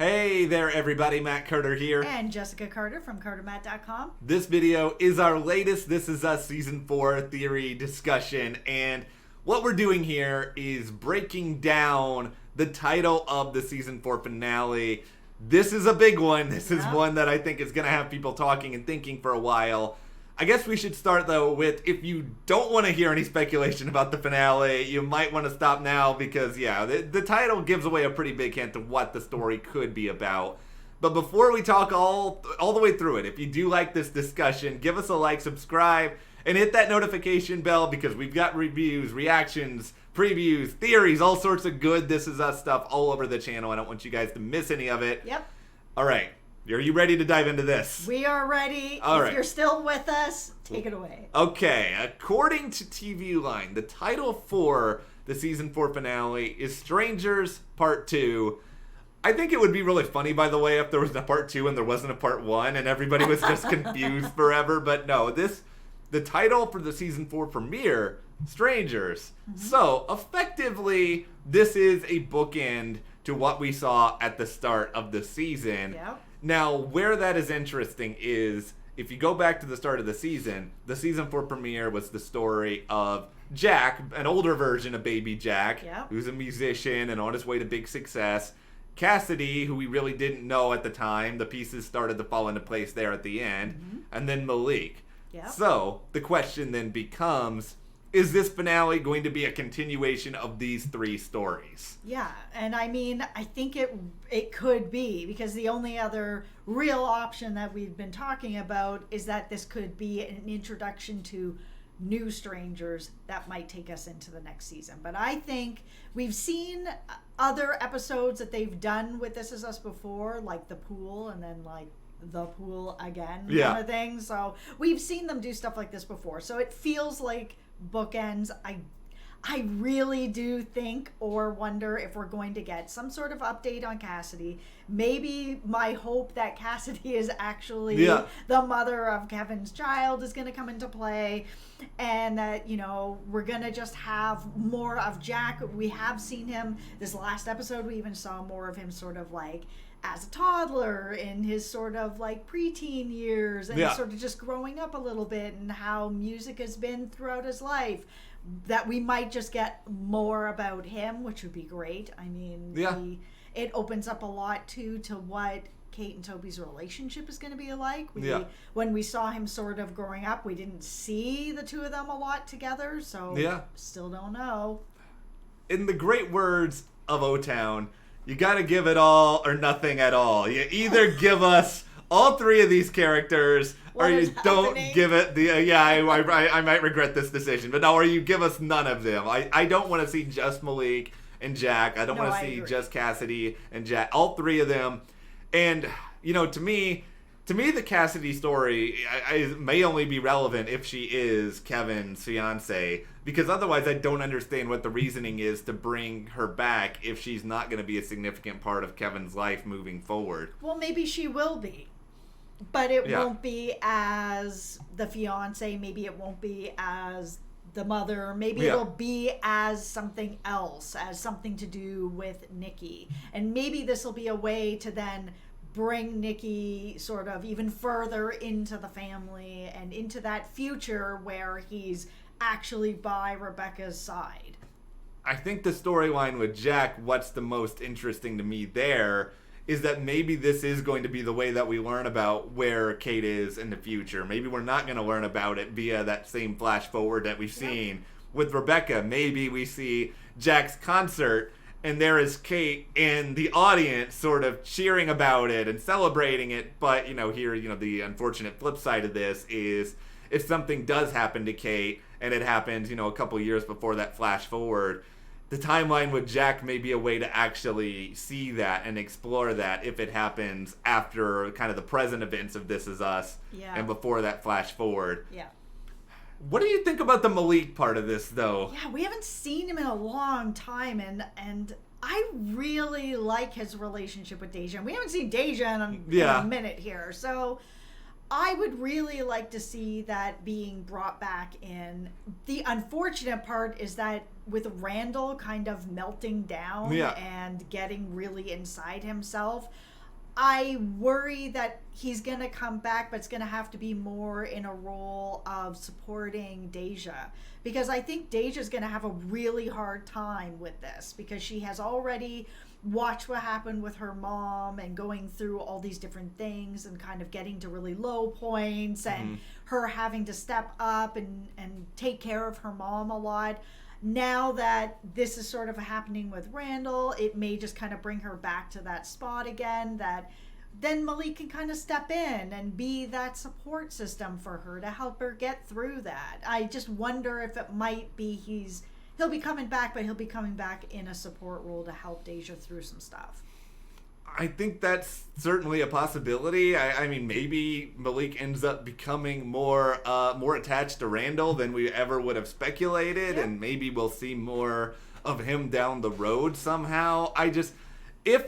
Hey there everybody, Matt Carter here. And Jessica Carter from CARTERMATT.com. This video is our latest This Is Us Season 4 theory discussion, and what we're doing here is breaking down the title of the Season 4 finale. This is a big one. This is one that I think is going to have people talking and thinking for a while. I guess we should start, though, with if you don't want to hear any speculation about the finale, you might want to stop now because, yeah, the title gives away a pretty big hint of what the story could be about. But before we talk all the way through it, if you do like this discussion, give us a like, subscribe, and hit that notification bell because we've got reviews, reactions, previews, theories, all sorts of good This Is Us stuff all over the channel. I don't want you guys to miss any of it. Yep. All right. Are you ready to dive into this? We are ready. All right. If you're still with us, take it away. Okay, according to TV Line, the title for the Season 4 finale is Strangers Part 2. I think it would be really funny, by the way, if there was a Part 2 and there wasn't a Part 1 and everybody was just confused forever. But no, the title for the Season 4 premiere, Strangers. So, effectively, this is a bookend to what we saw at the start of the season. Yep. Now, where that is interesting is, if you go back to the start of the Season 4 premiere was the story of Jack, an older version of baby Jack, who's a musician and on his way to big success. Cassidy, who we really didn't know at the time, the pieces started to fall into place there at the end. And then Malik. Yep. So, the question then becomes, is this finale going to be a continuation of these three stories? Yeah, and I mean, I think it could be, because the only other real option that we've been talking about is that this could be an introduction to new strangers that might take us into the next season. But I think we've seen other episodes that they've done with This Is Us before, like the pool and then like the pool again kind of thing. So we've seen them do stuff like this before. So it feels like bookends. I really do think or wonder if we're going to get some sort of update on Cassidy. Maybe my hope that Cassidy is actually the mother of Kevin's child is going to come into play, and that, you know, we're going to just have more of Jack. We have seen him this last episode. We even saw more of him sort of like as a toddler in his sort of like preteen years and sort of just growing up a little bit, and how music has been throughout his life. That we might just get more about him, which would be great. I mean, it opens up a lot too to what Kate and Toby's relationship is going to be like. When we saw him sort of growing up, we didn't see the two of them a lot together, so still don't know. In the great words of O-Town, you got to give it all or nothing at all. You either give us all three of these characters, or you don't give it the I might regret this decision, but no, or you give us none of them. I don't want to see just Malik and Jack. I don't want to see just Cassidy and Jack. All three of them. And you know, to me the Cassidy story may only be relevant if she is Kevin's fiance, because otherwise I don't understand what the reasoning is to bring her back if she's not going to be a significant part of Kevin's life moving forward. Well, maybe she will be. But it won't be as the fiance. Maybe it won't be as the mother. Maybe it'll be as something else, as something to do with Nikki. And maybe this will be a way to then bring Nikki sort of even further into the family and into that future where he's actually by Rebecca's side. I think the storyline with Jack, what's the most interesting to me there, is that maybe this is going to be the way that we learn about where Kate is in the future. Maybe we're not going to learn about it via that same flash forward that we've seen with Rebecca. Maybe we see Jack's concert and there is Kate in the audience sort of cheering about it and celebrating it. But, you know, here, you know, the unfortunate flip side of this is if something does happen to Kate and it happens, you know, a couple years before that flash forward, the timeline with Jack may be a way to actually see that and explore that if it happens after kind of the present events of This Is Us and before that flash forward. Yeah. What do you think about the Malik part of this, though? Yeah, we haven't seen him in a long time, and I really like his relationship with Deja. We haven't seen Deja in a minute here, so I would really like to see that being brought back in. The unfortunate part is that with Randall kind of melting down and getting really inside himself, I worry that he's going to come back, but it's going to have to be more in a role of supporting Deja. Because I think Deja's going to have a really hard time with this, because she has already watched what happened with her mom and going through all these different things and kind of getting to really low points and her having to step up and take care of her mom a lot. Now that this is sort of happening with Randall, it may just kind of bring her back to that spot again, that then Malik can kind of step in and be that support system for her to help her get through that. I just wonder if it might be he'll be coming back, but he'll be coming back in a support role to help Deja through some stuff. I think that's certainly a possibility. I mean, maybe Malik ends up becoming more attached to Randall than we ever would have speculated, and maybe we'll see more of him down the road somehow. If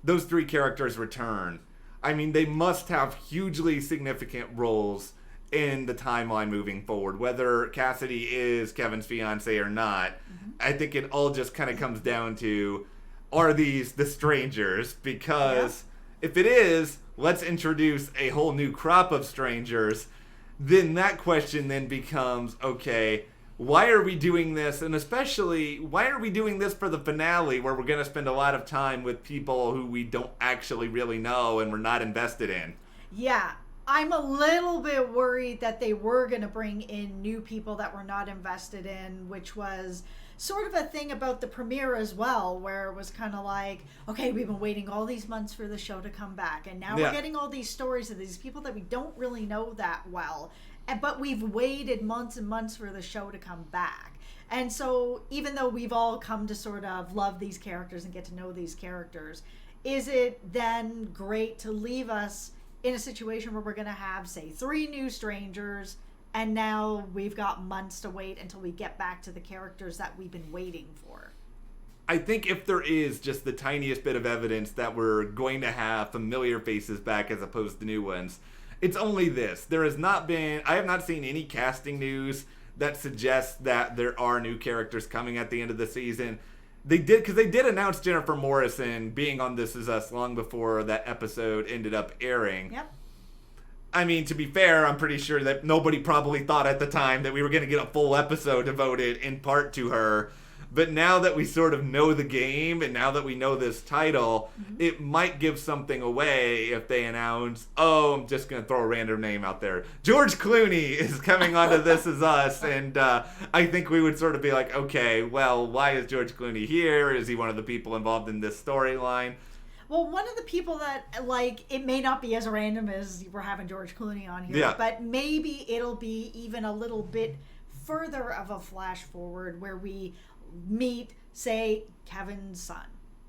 those three characters return, I mean, they must have hugely significant roles in the timeline moving forward, whether Cassidy is Kevin's fiance or not. I think it all just kind of comes down to, are these the strangers? Because if it is, let's introduce a whole new crop of strangers. Then that question then becomes, okay, why are we doing this? And especially, why are we doing this for the finale, where we're going to spend a lot of time with people who we don't actually really know and we're not invested in? Yeah, I'm a little bit worried that they were going to bring in new people that we're not invested in, which was sort of a thing about the premiere as well, where it was kind of like, okay, we've been waiting all these months for the show to come back, and now we're getting all these stories of these people that we don't really know that well, but we've waited months and months for the show to come back. And so even though we've all come to sort of love these characters and get to know these characters, is it then great to leave us in a situation where we're going to have, say, 3 new strangers, and now we've got months to wait until we get back to the characters that we've been waiting for? I think if there is just the tiniest bit of evidence that we're going to have familiar faces back as opposed to new ones, it's only this. I have not seen any casting news that suggests that there are new characters coming at the end of the season. They did announce Jennifer Morrison being on This Is Us long before that episode ended up airing. Yep. I mean, to be fair, I'm pretty sure that nobody probably thought at the time that we were going to get a full episode devoted in part to her. But now that we sort of know the game, and now that we know this title, it might give something away if they announce, I'm just going to throw a random name out there, George Clooney is coming onto This Is Us. And I think we would sort of be like, okay, well, why is George Clooney here? Is he one of the people involved in this storyline? Well, one of the people that, like, it may not be as random as we're having George Clooney on here, but maybe it'll be even a little bit further of a flash forward where we meet, say, Kevin's son,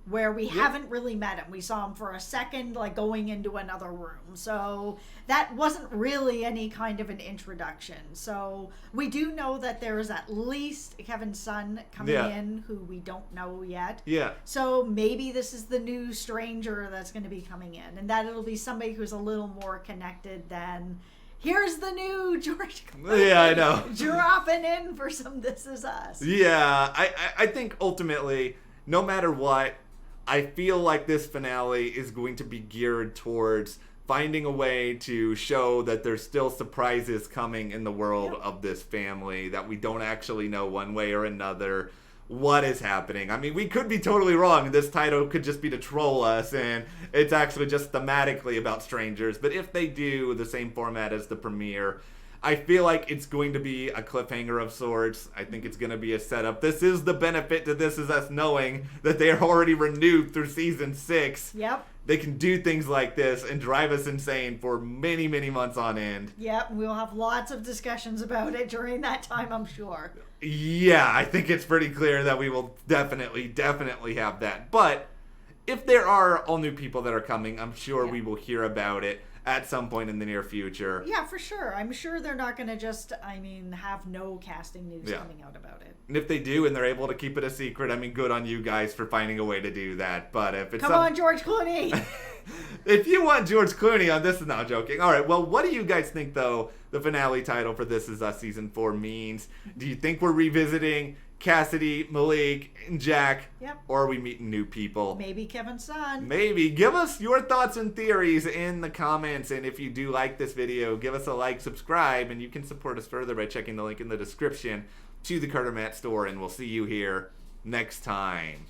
where we haven't really met him. We saw him for a second, like, going into another room. So that wasn't really any kind of an introduction. So we do know that there is at least Kevin's son coming in who we don't know yet. Yeah. So maybe this is the new stranger that's going to be coming in, and that it'll be somebody who's a little more connected than, here's the new George Clooney. Yeah, I know. Dropping in for some This Is Us. Yeah, I think ultimately, no matter what, I feel like this finale is going to be geared towards finding a way to show that there's still surprises coming in the world of this family, that we don't actually know one way or another what is happening. I mean, we could be totally wrong. This title could just be to troll us, and it's actually just thematically about strangers. But if they do the same format as the premiere, I feel like it's going to be a cliffhanger of sorts. I think it's going to be a setup. This is the benefit to This Is Us knowing that they are already renewed through season 6. Yep. They can do things like this and drive us insane for many, many months on end. Yep, we'll have lots of discussions about it during that time, I'm sure. Yeah, I think it's pretty clear that we will definitely have that. But if there are all new people that are coming, I'm sure we will hear about it at some point in the near future. Yeah, for sure. I'm sure they're not going to just, have no casting news coming out about it. And if they do and they're able to keep it a secret, good on you guys for finding a way to do that. But if it's Come on, George Clooney! If you want George Clooney on this, no, joking. All right, well, what do you guys think, though, the finale title for This Is Us Season 4 means? Do you think we're revisiting Cassidy, Malik, and Jack? Yep. Or are we meeting new people? Maybe Kevin's son. Maybe. Give us your thoughts and theories in the comments. And if you do like this video, give us a like, subscribe, and you can support us further by checking the link in the description to the CARTERMATT store. And we'll see you here next time.